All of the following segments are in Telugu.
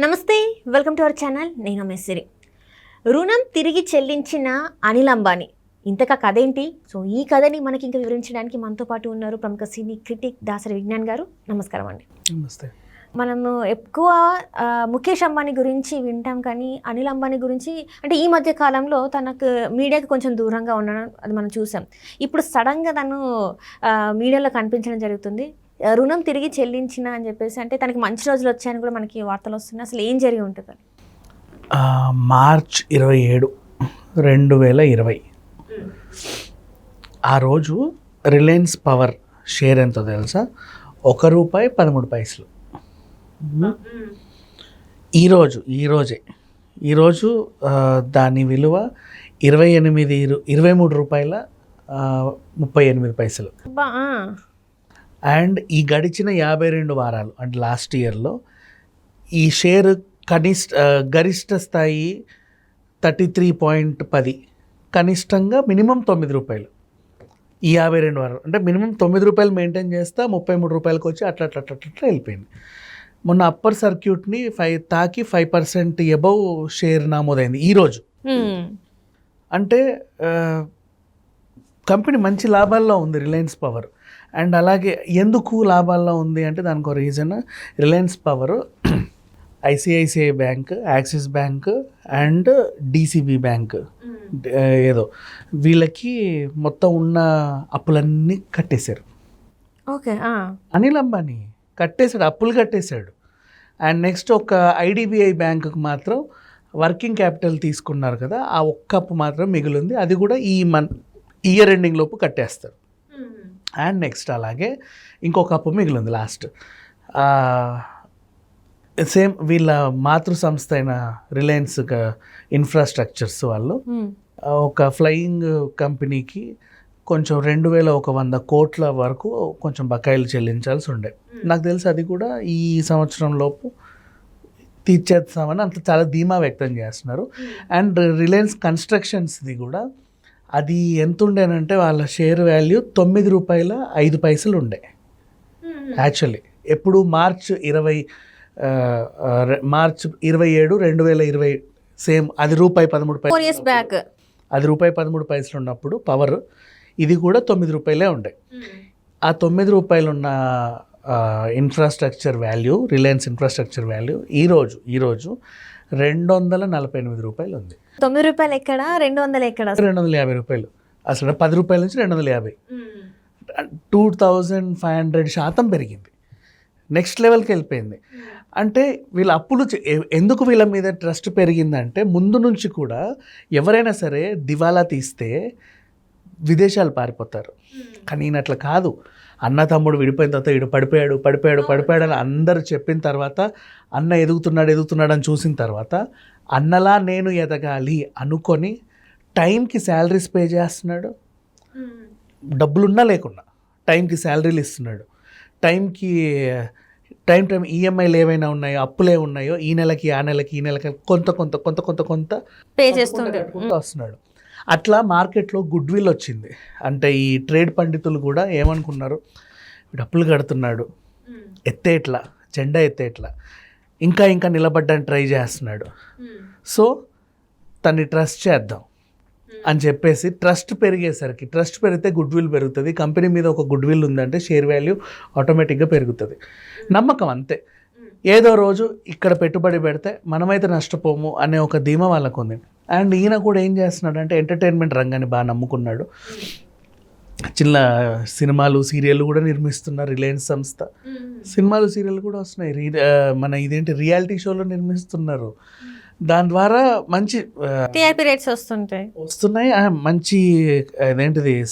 నమస్తే, వెల్కమ్ టు అవర్ ఛానల్. నేను మెస్సిరి. రుణం తిరిగి చెల్లించిన అనిల్ అంబానీ, ఇంతక కథ ఏంటి? సో ఈ కథని మనకి ఇంకా వివరించడానికి మనతో పాటు ఉన్నారు ప్రముఖ సినీ క్రిటిక్ దాసరి విజ్ఞాన్ గారు. నమస్కారం అండి. నమస్తే. మనము ఎక్కువ ముఖేష్ అంబానీ గురించి వింటాం, కానీ అనిల్ అంబానీ గురించి అంటే ఈ మధ్య కాలంలో తనకు మీడియాకి కొంచెం దూరంగా ఉండడం అది మనం చూసాం. ఇప్పుడు సడన్గా తను మీడియాలో కనిపించడం జరుగుతుంది. రుణం తిరిగి చెల్లించిన అని చెప్పేసి, అంటే తనకి మంచి రోజులు వచ్చాయని కూడా మనకి వార్తలు వస్తున్నాయి. అసలు ఏం జరిగి ఉంటుంది? మార్చ్ 27, 2020 ఆ రోజు రిలయన్స్ పవర్ షేర్ ఎంతో తెలుసా? ₹1.13. ఈరోజు దాని విలువ ₹23.38. అండ్ ఈ గడిచిన 52 వారాలు అంటే లాస్ట్ ఇయర్లో ఈ షేర్ గరిష్ట స్థాయి 33.10, కనిష్టంగా మినిమం ₹9. ఈ 52 వారాలు అంటే మినిమం ₹9 మెయింటైన్ చేస్తా ₹33 వచ్చి అట్లా వెళ్ళిపోయింది. మొన్న అప్పర్ సర్క్యూట్ని 5% అబవ్ షేర్ నమోదైంది ఈరోజు. అంటే కంపెనీ మంచి లాభాల్లో ఉంది రిలయన్స్ పవర్. అండ్ అలాగే ఎందుకు లాభాల్లో ఉంది అంటే దానికి ఒక reason, Reliance power ICICI bank, axis bank and DCB bank ఏదో వీళ్ళకి మొత్తం ఉన్న అప్పులన్నీ కట్టేశారు. ఓకే, అనిల్ అంబానీ కట్టేశాడు, అప్పులు కట్టేశాడు. అండ్ నెక్స్ట్ ఒక ఐడిబిఐ బ్యాంకుకి మాత్రం వర్కింగ్ క్యాపిటల్ తీసుకున్నారు కదా, ఆ ఒక్క అప్పు మాత్రం మిగిలింది. అది కూడా ఈ ఇయర్ ఎండింగ్ లోపు కట్టేస్తారు. అండ్ నెక్స్ట్ అలాగే ఇంకొక అప్పు మిగిలింది లాస్ట్. సేమ్ వీళ్ళ మాతృ సంస్థ అయిన రిలయన్స్ ఇన్ఫ్రాస్ట్రక్చర్స్ వాళ్ళు ఒక ఫ్లయింగ్ కంపెనీకి కొంచెం 2,100 కోట్ల వరకు కొంచెం బకాయిలు చెల్లించాల్సి ఉండే. నాకు తెలిసి అది కూడా ఈ సంవత్సరం లోపు తీర్చేస్తామని అంత చాలా ధీమా వ్యక్తం చేస్తున్నారు. అండ్ రిలయన్స్ కన్స్ట్రక్షన్స్ది కూడా అది ఎంత ఉండేనంటే వాళ్ళ షేర్ వాల్యూ ₹9.05 ఉండే యాక్చువల్లీ. ఎప్పుడు మార్చ్ 27, 2020 సేమ్ అది ₹13 బ్యాక్, అది ₹13 ఉన్నప్పుడు పవర్ ఇది కూడా ₹9 ఉండే. ఆ ₹9 ఉన్న infrastructure value, Reliance infrastructure value ఈరోజు ₹248 ఉంది. ₹9 ఎక్కడ, 200 ఎక్కడ? ₹250. అసలు ₹10 నుంచి 250, 2500% పెరిగింది. నెక్స్ట్ లెవెల్కి వెళ్ళిపోయింది. అంటే వీళ్ళ అప్పులు ఎందుకు వీళ్ళ మీద ట్రస్ట్ పెరిగిందంటే, ముందు నుంచి కూడా ఎవరైనా సరే దివాలా తీస్తే విదేశాలు పారిపోతారు. కానీ ఈయన అట్లా కాదు. అన్న తమ్ముడు విడిపోయిన తర్వాత ఈడు పడిపోయాడు అని అందరూ చెప్పిన తర్వాత, అన్న ఎదుగుతున్నాడు అని చూసిన తర్వాత, అన్నలా నేను ఎదగాలి అనుకొని టైంకి శాలరీస్ పే చేస్తున్నాడు. డబ్బులున్నా లేకున్నా టైంకి శాలరీలు ఇస్తున్నాడు. టైం ఈఎంఐలు ఏవైనా ఉన్నాయో, అప్పులు ఉన్నాయో ఈ నెలకి కొంత పే చేస్తుంటే వస్తున్నాడు. అట్లా మార్కెట్లో గుడ్ విల్ వచ్చింది. అంటే ఈ ట్రేడ్ పండితులు కూడా ఏమనుకున్నారు, వీడు అప్పులు కడుతున్నాడు, జెండా ఎత్తేట్లా ఇంకా నిలబడ్డానికి ట్రై చేస్తున్నాడు, సో తన్ని ట్రస్ట్ చేద్దాం అని చెప్పేసి ట్రస్ట్ పెరిగితే గుడ్ విల్ పెరుగుతుంది. కంపెనీ మీద ఒక గుడ్ విల్ ఉందంటే షేర్ వాల్యూ ఆటోమేటిక్గా పెరుగుతుంది. నమ్మకం అంతే. ఏదో రోజు ఇక్కడ పెట్టుబడి పెడితే మనమైతే నష్టపోము అనే ఒక ధీమా వాళ్ళకు ఉంది. అండ్ ఈయన కూడా ఏం చేస్తున్నాడు అంటే ఎంటర్టైన్మెంట్ రంగాన్ని బాగా నమ్ముకున్నాడు. చిన్న సినిమాలు, సీరియళ్ళు కూడా నిర్మిస్తున్నారు రిలయన్స్ సంస్థ. సినిమాలు, సీరియళ్ళు కూడా వస్తున్నాయి. మన రియాలిటీ షోలో నిర్మిస్తున్నారు. దాని ద్వారా మంచి టీఆర్పీ రేట్స్ వస్తున్నాయి. మంచి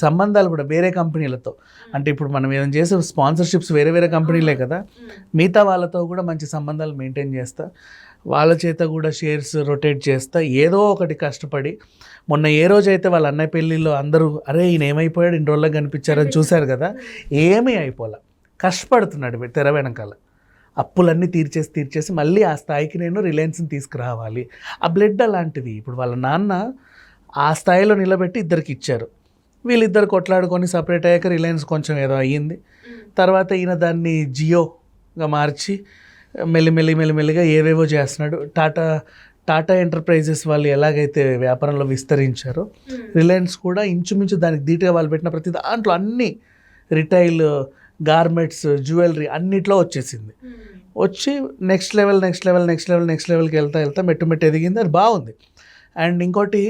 సంబంధాలు కూడా వేరే కంపెనీలతో. అంటే ఇప్పుడు మనం ఏదైనా చేసే స్పాన్సర్షిప్స్ వేరే కంపెనీలే కదా, మిగతా వాళ్ళతో కూడా మంచి సంబంధాలు మెయింటైన్ చేస్తా, వాళ్ళ చేత కూడా షేర్స్ రొటేట్ చేస్తా, ఏదో ఒకటి కష్టపడి. మొన్న ఏ రోజైతే వాళ్ళ అన్నయ్య పెళ్ళిలో అందరూ అరే ఈయన ఏమైపోయాడు, ఇన్ని రోజులకు కనిపించారని చూశారు కదా, ఏమీ అయిపోలే. కష్టపడుతున్నాడు తెర వెనకాల. అప్పులన్నీ తీర్చేసి మళ్ళీ ఆ స్థాయికి నేను రిలయన్స్ని తీసుకురావాలి. ఆ బ్లడ్ అలాంటిది. ఇప్పుడు వాళ్ళ నాన్న ఆ స్థాయిలో నిలబెట్టి ఇద్దరికి ఇచ్చారు. వీళ్ళిద్దరు కొట్లాడుకొని సపరేట్ అయ్యాక రిలయన్స్ కొంచెం ఏదో అయ్యింది. తర్వాత ఈయన దాన్ని జియోగా మార్చి మెల్లిమెల్లిగా ఏవేవో చేస్తున్నాడు. టాటా ఎంటర్ప్రైజెస్ వాళ్ళు ఎలాగైతే వ్యాపారంలో విస్తరించారో రిలయన్స్ కూడా ఇంచుమించు దానికి ధీటుగా వాళ్ళు పెట్టిన ప్రతి దాంట్లో అన్ని రిటైల్, గార్మెంట్స్, జ్యువెలరీ అన్నిట్లో వచ్చేసింది. వచ్చి నెక్స్ట్ లెవెల్కి వెళ్తా మెట్టు ఎదిగింది. అది బాగుంది. అండ్ ఇంకోటి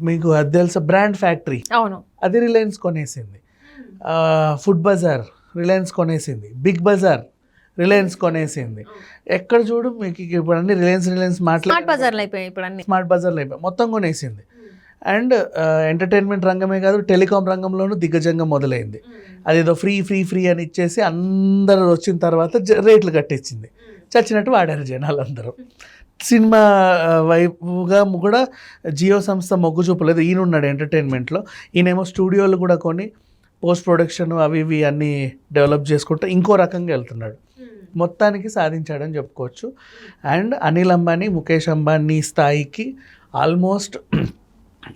మీకు అది తెలుసా, బ్రాండ్ ఫ్యాక్టరీ, అవును, అది రిలయన్స్ కొనేసింది. ఫుడ్ బజార్ రిలయన్స్ కొనేసింది. బిగ్ బజార్ రిలయన్స్ కొనేసింది. ఎక్కడ చూడు మీకు ఇప్పుడు అన్ని రిలయన్స్ స్మార్ట్ బజార్లు అయిపోయాయి, ఇప్పుడు అన్ని స్మార్ట్ బజార్లు అయిపోయాయి, మొత్తం కొనేసింది. అండ్ ఎంటర్టైన్మెంట్ రంగమే కాదు, టెలికాం రంగంలోనూ దిగ్గజంగా మొదలైంది. అదేదో ఫ్రీ అని ఇచ్చేసి అందరూ వచ్చిన తర్వాత రేట్లు కట్టించింది. చచ్చినట్టు వాడారు జనాలు అందరూ. సినిమా వైపుగా కూడా జియో సంస్థ మొగ్గు చూపలేదు. ఈయన ఉన్నాడు ఎంటర్టైన్మెంట్లో, ఈయనేమో స్టూడియోలు కూడా కొని పోస్ట్ ప్రొడక్షన్ అవి ఇవి అన్నీ డెవలప్ చేసుకుంటూ ఇంకో రకంగా వెళ్తున్నాడు. మొత్తానికి సాధించాడని చెప్పుకోవచ్చు. అండ్ అనిల్ అంబానీ, ముఖేష్ అంబానీ స్థాయికి ఆల్మోస్ట్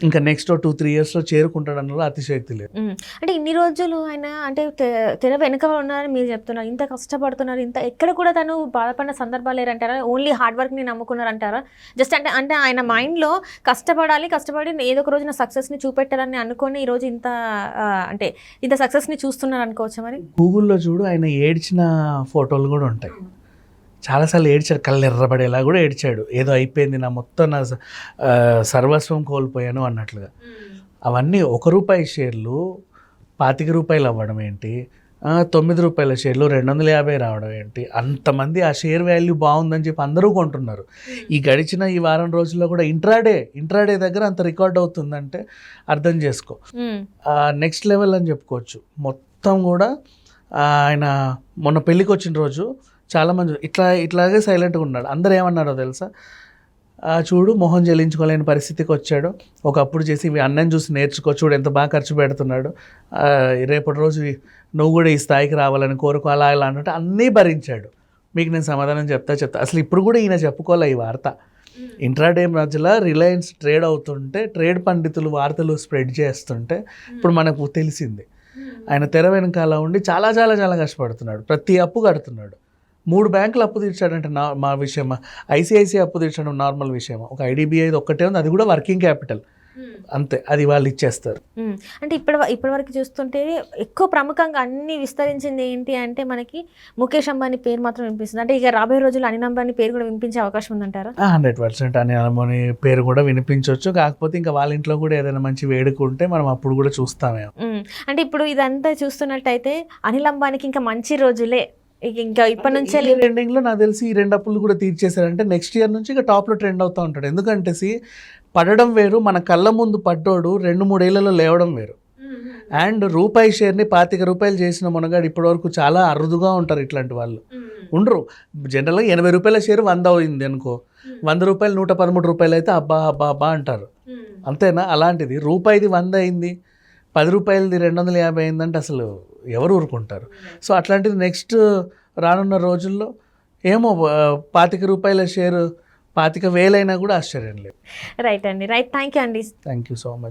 ఇంకా నెక్స్ట్ 2-3 yearsలో చేరుకుంటాడన్నలో అతిశయోక్తి లేదు. అంటే ఇన్ని రోజులు ఆయన అంటే తెర వెనుక ఉన్నారని మీరు చెప్తున్నారు, ఇంత కష్టపడుతున్నారు, ఇంత ఎక్కడ కూడా తను బాధపడిన సందర్భాలు లేరంటారా? ఓన్లీ హార్డ్ వర్క్ని నమ్ముకున్నారంటారా? జస్ట్ అంటే ఆయన మైండ్లో కష్టపడి ఏదో ఒక రోజున సక్సెస్ని చూపెట్టాలని అనుకొని ఈరోజు ఇంత సక్సెస్ని చూస్తున్నారు అనుకోవచ్చా మరి? గూగుల్లో చూడు, ఆయన ఏడ్చిన ఫోటోలు కూడా ఉంటాయి. చాలాసార్లు ఏడ్చాడు, కళ్ళు ఎర్రబడేలా కూడా ఏడ్చాడు. ఏదో అయిపోయింది, మొత్తం నా సర్వస్వం కోల్పోయాను అన్నట్లుగా. అవన్నీ ₹1 షేర్లు ₹25 అవ్వడం ఏంటి, ₹9 షేర్లు 250 రావడం ఏంటి, అంతమంది ఆ షేర్ వాల్యూ బాగుందని చెప్పి అందరూ కొంటున్నారు. ఈ గడిచిన ఈ వారం రోజుల్లో కూడా ఇంట్రాడే దగ్గర అంత రికార్డ్ అవుతుందంటే అర్థం చేసుకో. నెక్స్ట్ లెవెల్ అని చెప్పుకోవచ్చు. మొత్తం కూడా ఆయన మొన్న పెళ్ళికి వచ్చిన రోజు చాలామంది ఇట్లాగే సైలెంట్గా ఉన్నాడు. అందరూ ఏమన్నారో తెలుసా, చూడు మొహం చెల్లించుకోలేని పరిస్థితికి వచ్చాడు, ఒకప్పుడు చేసి ఇవి అన్నం చూసి నేర్చుకో, చూడు ఎంత బాగా ఖర్చు పెడుతున్నాడు, రేపటి రోజు నువ్వు కూడా ఈ స్థాయికి రావాలని కోరుకో, అలా అన్నట్టు అన్నీ భరించాడు. మీకు నేను సమాధానం చెప్తా. అసలు ఇప్పుడు కూడా ఈయన చెప్పుకోలే ఈ వార్త. ఇంట్రాడే మధ్యలో రిలయన్స్ ట్రేడ్ అవుతుంటే, ట్రేడ్ పండితులు వార్తలు స్ప్రెడ్ చేస్తుంటే ఇప్పుడు మనకు తెలిసింది. ఆయన తెర వెనకాల ఉండి చాలా చాలా చాలా కష్టపడుతున్నాడు. ప్రతి అప్పు కడుతున్నాడు. 3 బ్యాంకులు అప్పు తీర్చాడంటే మా విషయమా, ఐసిఐసిఐ అప్పు తీర్చడం నార్మల్ విషయమా? ఒక ఐడిబిఐ ఒక్కటే ఉంది, అది కూడా వర్కింగ్ క్యాపిటల్ అంతే, అది వాళ్ళు ఇచ్చేస్తారు. అంటే ఇప్పటి వరకు చూస్తుంటే ఎక్కువ ప్రముఖంగా అన్ని విస్తరించింది ఏంటి అంటే మనకి ముఖేష్ అంబానీ పేరు మాత్రం వినిపిస్తుంది. అంటే ఇక రాబోయే రోజుల్లో అనిల్ అంబానీ పేరు కూడా వినిపించే అవకాశం ఉందంటారా? 100% అనిల్ అంబానీ పేరు కూడా వినిపించవచ్చు. కాకపోతే ఇంకా వాళ్ళ ఇంట్లో కూడా ఏదైనా మంచి వేడుక ఉంటే మనం అప్పుడు కూడా చూస్తామే. అంటే ఇప్పుడు ఇదంతా చూస్తున్నట్టయితే అనిల్ అంబానీకి ఇంకా మంచి రోజులే. ఇంకా ఇప్పటి నుంచే ఎండింగ్లో నాకు తెలిసి ఈ 2 అప్పులు కూడా తీర్చేశారంటే నెక్స్ట్ ఇయర్ నుంచి ఇక టాప్లో ట్రెండ్ అవుతూ ఉంటాడు. ఎందుకంటే పడడం వేరు, మన కళ్ళ ముందు పడ్డోడు 2-3 ఏళ్లలో లేవడం వేరు. అండ్ రూపాయి షేర్ని ₹25 చేసిన మునగాడు ఇప్పటివరకు చాలా అరుదుగా ఉంటారు. ఇట్లాంటి వాళ్ళు ఉండరు. జనరల్గా ₹80 షేర్ 100 అయింది అనుకో, ₹100 ₹113 అయితే అబ్బా అంటారు, అంతేనా? అలాంటిది రూపాయిది 100 అయింది, ₹10 250 అయిందంటే అసలు ఎవరు ఊరుకుంటారు? సో అట్లాంటిది నెక్స్ట్ రానున్న రోజుల్లో ఏమో ₹25 షేరు 25,000 అయినా కూడా ఆశ్చర్యం లేదు. రైట్ అండి, రైట్. థ్యాంక్ యూ అండి. Thank you so much.